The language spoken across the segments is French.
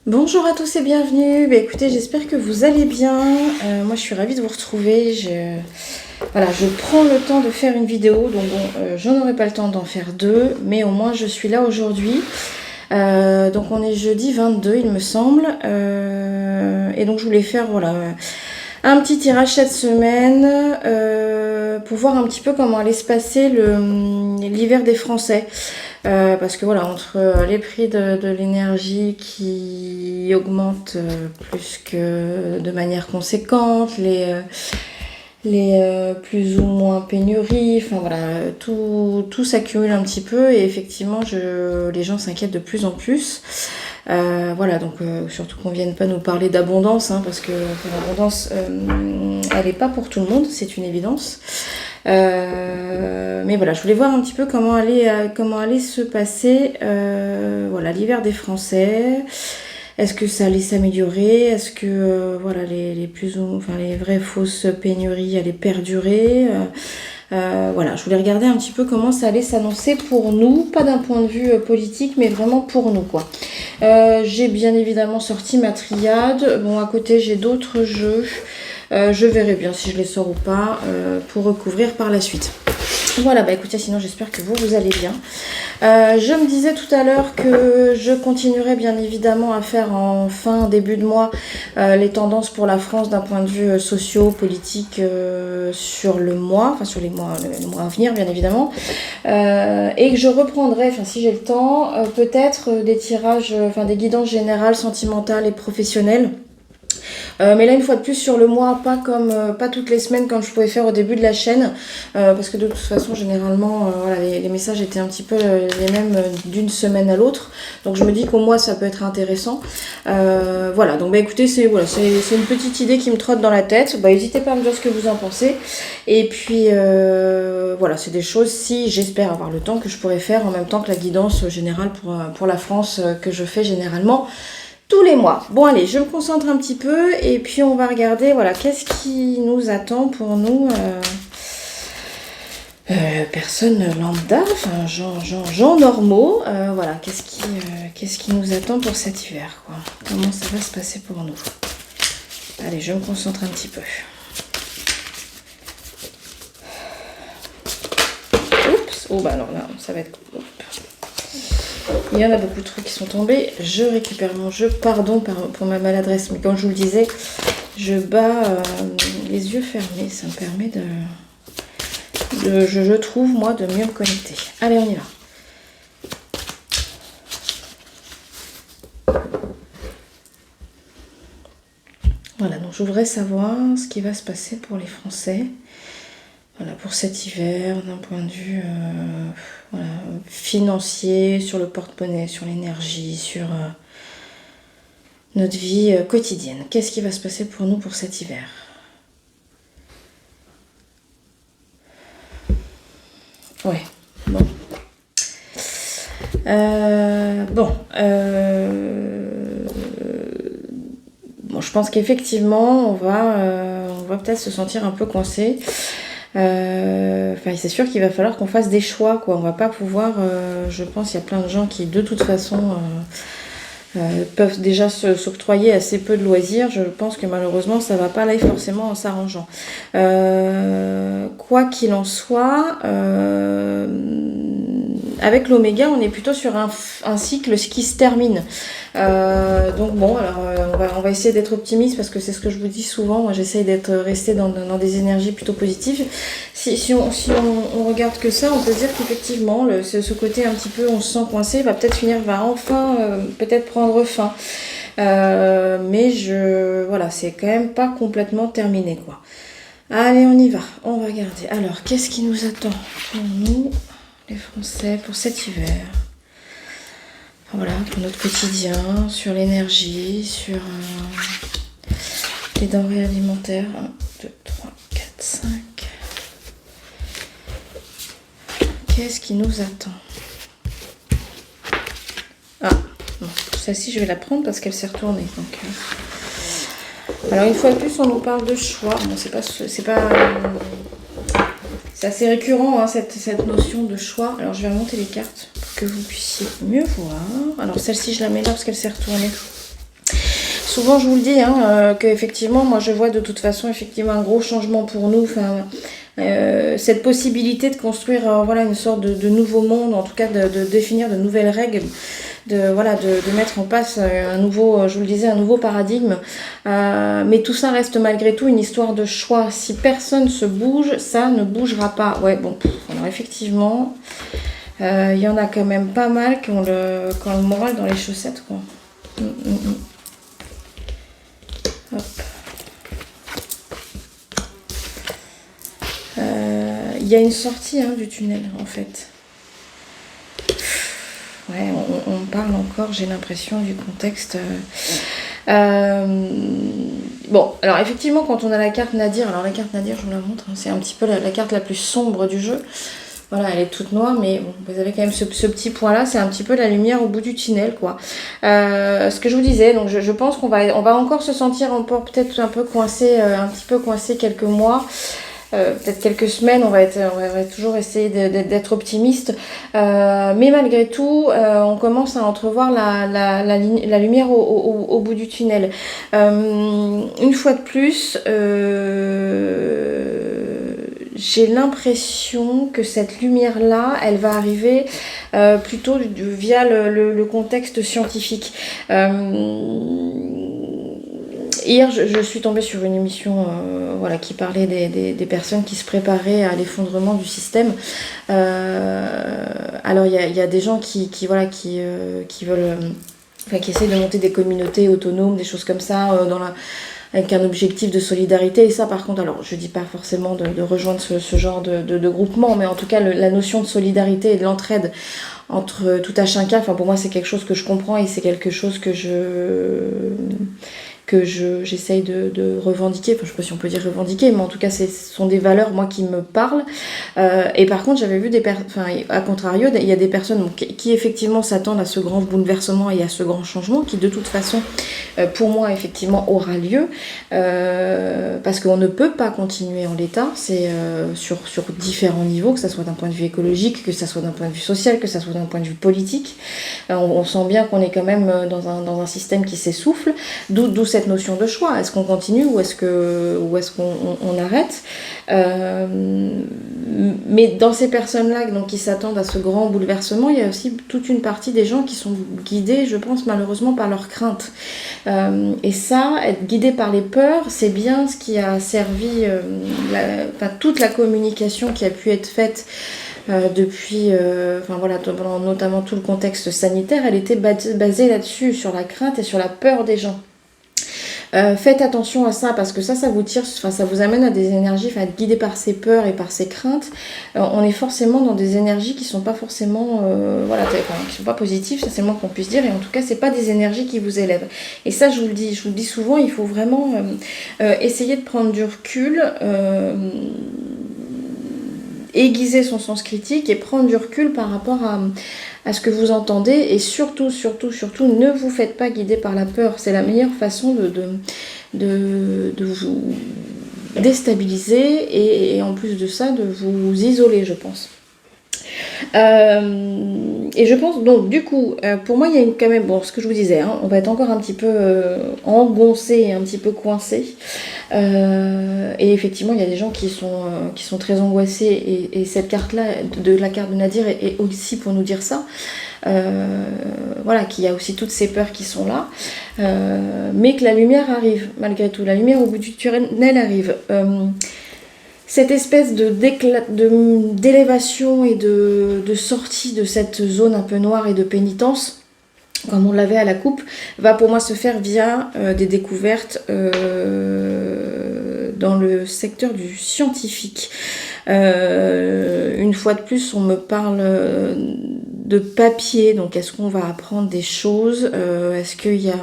Bonjour à tous et bienvenue. Écoutez, j'espère que vous allez bien. Moi, je suis ravie de vous retrouver. Voilà, je prends le temps de faire une vidéo. Donc bon, je n'aurai pas le temps d'en faire deux, mais au moins je suis là aujourd'hui. Donc on est jeudi 22, il me semble. Et donc je voulais faire voilà un petit tirage cette semaine pour voir un petit peu comment allait se passer l'hiver des Français. Parce que voilà, entre les prix de l'énergie qui augmentent plus que de manière conséquente, les plus ou moins pénuries, enfin voilà, tout s'accumule un petit peu et effectivement les gens s'inquiètent de plus en plus. Voilà, donc surtout qu'on vienne pas nous parler d'abondance, hein, parce que l'abondance, elle n'est pas pour tout le monde, c'est une évidence. Mais voilà, je voulais voir un petit peu comment allait se passer voilà, l'hiver des Français. Est-ce que ça allait s'améliorer? Est-ce que voilà, les vraies fausses pénuries allaient perdurer? Voilà, je voulais regarder un petit peu comment ça allait s'annoncer pour nous, pas d'un point de vue politique, mais vraiment pour nous, quoi. J'ai bien évidemment sorti ma triade. Bon, à côté, j'ai d'autres jeux. Je verrai bien si je les sors ou pas pour recouvrir par la suite. Voilà, bah écoutez, sinon j'espère que vous allez bien. Je me disais tout à l'heure que je continuerai bien évidemment à faire en début de mois, les tendances pour la France d'un point de vue socio-politique sur le mois, enfin sur les mois à venir bien évidemment. Et que je reprendrai, enfin si j'ai le temps, peut-être des tirages, des guidances générales, sentimentales et professionnelles. Mais là une fois de plus sur le mois, pas toutes les semaines comme je pouvais faire au début de la chaîne, parce que de toute façon généralement voilà, les messages étaient un petit peu les mêmes d'une semaine à l'autre, donc je me dis qu'au mois ça peut être intéressant. Voilà, donc bah écoutez, c'est une petite idée qui me trotte dans la tête. Bah n'hésitez pas à me dire ce que vous en pensez, et puis voilà, c'est des choses, si j'espère avoir le temps, que je pourrais faire en même temps que la guidance générale pour la France que je fais généralement tous les mois. Bon allez, je me concentre un petit peu et puis on va regarder, voilà, qu'est-ce qui nous attend pour nous, personnes lambda, enfin gens normaux, voilà, qu'est-ce qui nous attend pour cet hiver, quoi. Comment ça va se passer pour nous. Allez, je me concentre un petit peu. Oups, oh bah alors là, ça va être... Il y en a beaucoup de trucs qui sont tombés. Je récupère mon jeu. Pardon pour ma maladresse. Mais comme je vous le disais, je bats les yeux fermés. Ça me permet je trouve, moi, de mieux me connecter. Allez, on y va. Voilà, donc je voudrais savoir ce qui va se passer pour les Français. Voilà, pour cet hiver, d'un point de vue voilà, financier, sur le porte-monnaie, sur l'énergie, sur notre vie quotidienne. Qu'est-ce qui va se passer pour nous pour cet hiver? Ouais, bon. Bon, je pense qu'effectivement, on va peut-être se sentir un peu coincé. C'est sûr qu'il va falloir qu'on fasse des choix, quoi. On va pas pouvoir, je pense, il y a plein de gens qui de toute façon peuvent déjà s'octroyer assez peu de loisirs. Je pense que malheureusement ça va pas aller forcément en s'arrangeant. Quoi qu'il en soit, avec l'oméga on est plutôt sur un cycle qui se termine. Donc bon, alors on va essayer d'être optimiste parce que c'est ce que je vous dis souvent. Moi j'essaye d'être restée dans des énergies plutôt positives. Si on regarde que ça, on peut dire qu'effectivement ce côté un petit peu on se sent coincé va enfin peut-être prendre fin. Mais voilà, c'est quand même pas complètement terminé, quoi. Allez, on y va, on va regarder. Alors, qu'est-ce qui nous attend pour nous, les Français, pour cet hiver? Voilà, pour notre quotidien, sur l'énergie, sur les denrées alimentaires. 1, 2, 3, 4, 5. Qu'est-ce qui nous attend? Ah, bon, celle-ci, je vais la prendre parce qu'elle s'est retournée. Donc, alors, une fois de plus, on nous parle de choix. Bon, c'est assez récurrent, hein, cette notion de choix. Alors, je vais remonter les cartes pour que vous puissiez mieux voir. Alors, celle-ci, je la mets là parce qu'elle s'est retournée. souvent je vous le dis, que effectivement, moi je vois de toute façon effectivement un gros changement pour nous. Enfin, cette possibilité de construire voilà, une sorte de nouveau monde, en tout cas de définir de nouvelles règles, de mettre en place un nouveau, je vous le disais, un nouveau paradigme. Mais tout ça reste malgré tout une histoire de choix. Si personne se bouge, ça ne bougera pas. Ouais, bon, alors effectivement, il y en a quand même pas mal qui ont le moral dans les chaussettes, quoi. Hop. Il y a une sortie du tunnel, en fait. Ouais, on parle encore, j'ai l'impression, du contexte. Bon, alors effectivement, quand on a la carte Nadir, alors la carte Nadir, je vous la montre, c'est un petit peu la carte la plus sombre du jeu. Voilà, elle est toute noire, mais bon, vous avez quand même ce petit point-là, c'est un petit peu la lumière au bout du tunnel, quoi. Ce que je vous disais, donc je pense qu'on va encore se sentir peut-être un peu coincé, un petit peu coincé quelques mois. Peut-être quelques semaines, on va toujours essayer d'être optimiste, mais malgré tout, on commence à entrevoir la lumière au bout du tunnel. Une fois de plus, j'ai l'impression que cette lumière-là, elle va arriver plutôt via le contexte scientifique. Hier, je suis tombée sur une émission qui parlait des personnes qui se préparaient à l'effondrement du système. Alors, il y a des gens qui veulent, qui essayent de monter des communautés autonomes, des choses comme ça, avec un objectif de solidarité. Et ça, par contre, alors je dis pas forcément de rejoindre ce genre de groupement, mais en tout cas, la notion de solidarité et de l'entraide entre tout à chacun, enfin pour moi, c'est quelque chose que je comprends et c'est quelque chose que j'essaye de revendiquer, enfin je sais pas si on peut dire revendiquer, mais en tout cas ce sont des valeurs moi qui me parlent. Et par contre j'avais vu à contrario, il y a des personnes qui effectivement s'attendent à ce grand bouleversement et à ce grand changement qui de toute façon pour moi effectivement aura lieu, parce qu'on ne peut pas continuer en l'état, c'est sur différents niveaux, que ça soit d'un point de vue écologique, que ça soit d'un point de vue social, que ça soit d'un point de vue politique. On sent bien qu'on est quand même dans un système qui s'essouffle, d'où cette notion de choix. Est-ce qu'on continue ou est-ce qu'on arrête? Mais dans ces personnes-là donc, qui s'attendent à ce grand bouleversement, il y a aussi toute une partie des gens qui sont guidés, je pense, malheureusement par leurs craintes. Et ça, être guidé par les peurs, c'est bien ce qui a servi toute la communication qui a pu être faite depuis, notamment tout le contexte sanitaire, elle était basée là-dessus, sur la crainte et sur la peur des gens. Faites attention à ça parce que ça vous tire, ça vous amène à des énergies, être guidé par ses peurs et par ses craintes. On est forcément dans des énergies qui sont pas forcément, qui sont pas positives, ça c'est le moins qu'on puisse dire. Et en tout cas, c'est pas des énergies qui vous élèvent. Et ça, je vous le dis souvent, il faut vraiment essayer de prendre du recul. Aiguiser son sens critique et prendre du recul par rapport à ce que vous entendez et surtout, ne vous faites pas guider par la peur. C'est la meilleure façon de vous déstabiliser et en plus de ça, de vous isoler, je pense. Et je pense donc du coup pour moi il y a quand même ce que je vous disais on va être encore un petit peu engoncé et un petit peu coincé et effectivement il y a des gens qui sont très angoissés et cette carte là de la carte de Nadir est aussi pour nous dire ça qu'il y a aussi toutes ces peurs qui sont là mais que la lumière arrive malgré tout, la lumière au bout du tunnel arrive. Cette espèce d'élévation et de sortie de cette zone un peu noire et de pénitence, comme on l'avait à la coupe, va pour moi se faire via des découvertes dans le secteur du scientifique. Une fois de plus, on me parle de papier, donc est-ce qu'on va apprendre des choses? Est-ce qu'il y a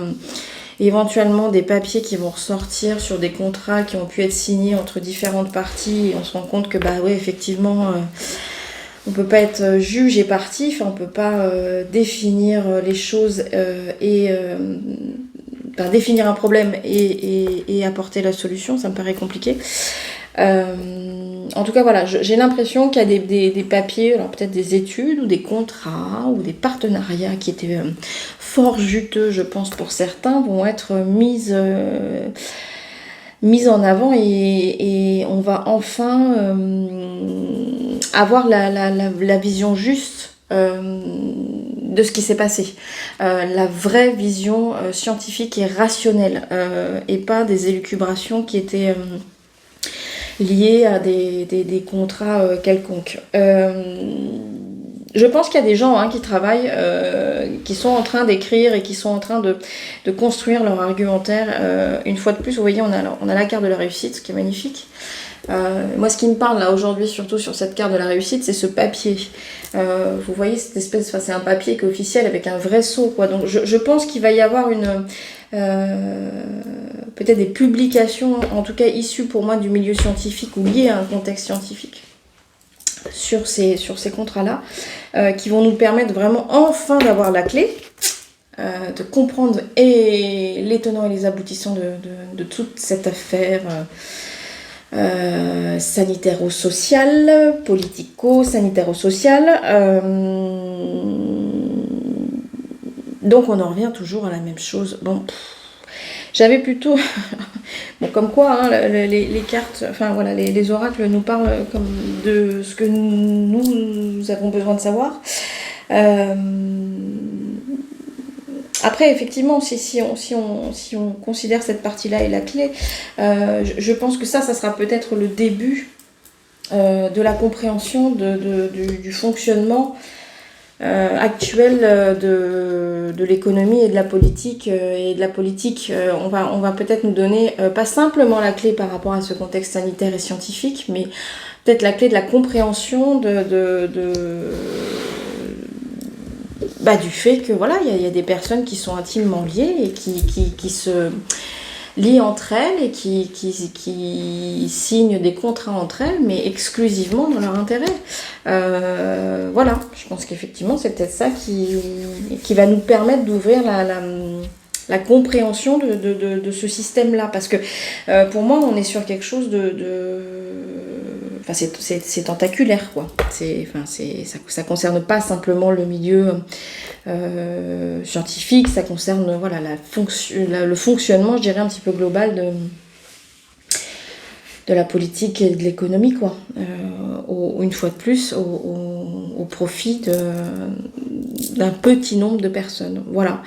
éventuellement des papiers qui vont ressortir sur des contrats qui ont pu être signés entre différentes parties et on se rend compte que effectivement on peut pas être juge et partie, on peut pas définir les choses définir un problème et apporter la solution, ça me paraît compliqué. en tout cas, voilà, j'ai l'impression qu'il y a des papiers, alors peut-être des études ou des contrats ou des partenariats qui étaient fort juteux, je pense, pour certains, vont être mises en avant et on va enfin avoir la vision juste de ce qui s'est passé. La vraie vision scientifique et rationnelle et pas des élucubrations qui étaient liées à des contrats quelconques. Je pense qu'il y a des gens qui travaillent, qui sont en train d'écrire et qui sont en train de construire leur argumentaire. Une fois de plus, vous voyez, on a la carte de la réussite, ce qui est magnifique. Moi, ce qui me parle là aujourd'hui, surtout sur cette carte de la réussite, c'est ce papier. Vous voyez cette espèce, enfin, c'est un papier qui est officiel avec un vrai sceau, quoi. Donc, je pense qu'il va y avoir peut-être des publications, en tout cas issues pour moi du milieu scientifique ou liées à un contexte scientifique, sur ces contrats-là, qui vont nous permettre vraiment enfin d'avoir la clé, de comprendre les tenants et les aboutissants de toute cette affaire sanitaro-sociale, politico-sanitaro-sociale. Donc on en revient toujours à la même chose. Bon, j'avais plutôt... Bon, comme quoi, les cartes, enfin voilà, les oracles nous parlent comme de ce que nous avons besoin de savoir. Après, effectivement, si on considère cette partie-là et la clé, je pense que ça sera peut-être le début de la compréhension du fonctionnement actuel de l'économie et de la politique. On va peut-être nous donner pas simplement la clé par rapport à ce contexte sanitaire et scientifique, mais peut-être la clé de la compréhension du fait que voilà, il y a des personnes qui sont intimement liées et qui se lient entre elles et qui signent des contrats entre elles, mais exclusivement dans leur intérêt. Voilà, je pense qu'effectivement c'est peut-être ça qui va nous permettre d'ouvrir la compréhension de ce système-là, parce que pour moi on est sur quelque chose enfin, c'est tentaculaire, quoi. Ça concerne pas simplement le milieu scientifique, ça concerne voilà, le fonctionnement, je dirais, un petit peu global de la politique et de l'économie, quoi. Une fois de plus, au profit d'un petit nombre de personnes. Voilà.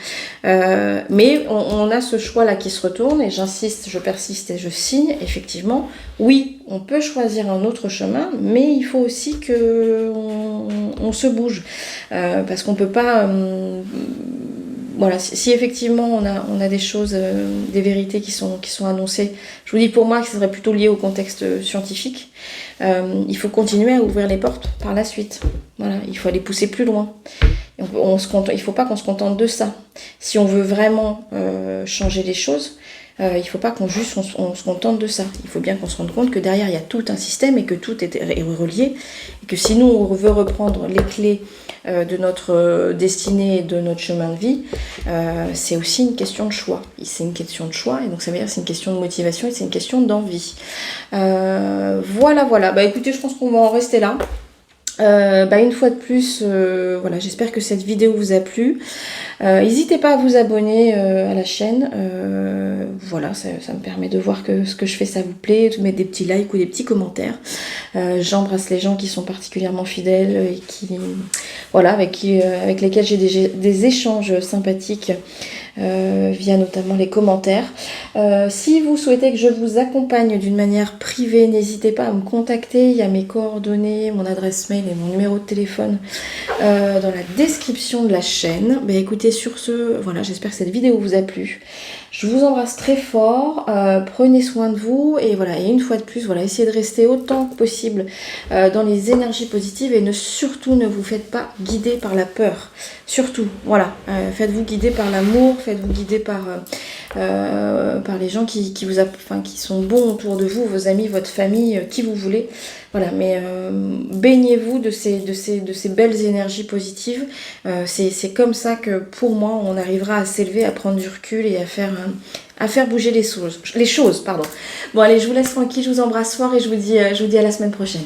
Mais on a ce choix-là qui se retourne, et j'insiste, je persiste et je signe, effectivement. Oui, on peut choisir un autre chemin, mais il faut aussi qu'on se bouge. Parce qu'on peut pas... voilà, si effectivement on a des choses, des vérités qui sont annoncées, je vous dis pour moi que ce serait plutôt lié au contexte scientifique, il faut continuer à ouvrir les portes par la suite. Voilà, il faut aller pousser plus loin. Il ne faut pas qu'on se contente de ça. Si on veut vraiment changer les choses, il ne faut pas qu'on se contente de ça. Il faut bien qu'on se rende compte que derrière il y a tout un système et que tout est relié, et que si nous on veut reprendre les clés de notre destinée et de notre chemin de vie, c'est aussi une question de choix. C'est une question de choix, et donc ça veut dire que c'est une question de motivation et c'est une question d'envie. Voilà. Bah écoutez, je pense qu'on va en rester là. Une fois de plus, voilà, j'espère que cette vidéo vous a plu. N'hésitez pas à vous abonner à la chaîne. Voilà, ça me permet de voir que ce que je fais, ça vous plaît, de mettre des petits likes ou des petits commentaires. J'embrasse les gens qui sont particulièrement fidèles et avec lesquels j'ai des échanges sympathiques via notamment les commentaires. Si vous souhaitez que je vous accompagne d'une manière privée, n'hésitez pas à me contacter. Il y a mes coordonnées, mon adresse mail et mon numéro de téléphone dans la description de la chaîne. Écoutez, sur ce, voilà, j'espère que cette vidéo vous a plu. Je vous embrasse très fort, prenez soin de vous, et voilà, et une fois de plus, voilà, essayez de rester autant que possible dans les énergies positives, et surtout ne vous faites pas guider par la peur. Surtout, voilà, faites-vous guider par l'amour, faites-vous guider par par les gens qui sont bons autour de vous, vos amis, votre famille, qui vous voulez. Voilà, mais baignez-vous de ces belles énergies positives. C'est comme ça que pour moi, on arrivera à s'élever, à prendre du recul et à faire bouger les choses. Pardon. Bon allez, je vous laisse tranquille, je vous embrasse fort et je vous dis à la semaine prochaine.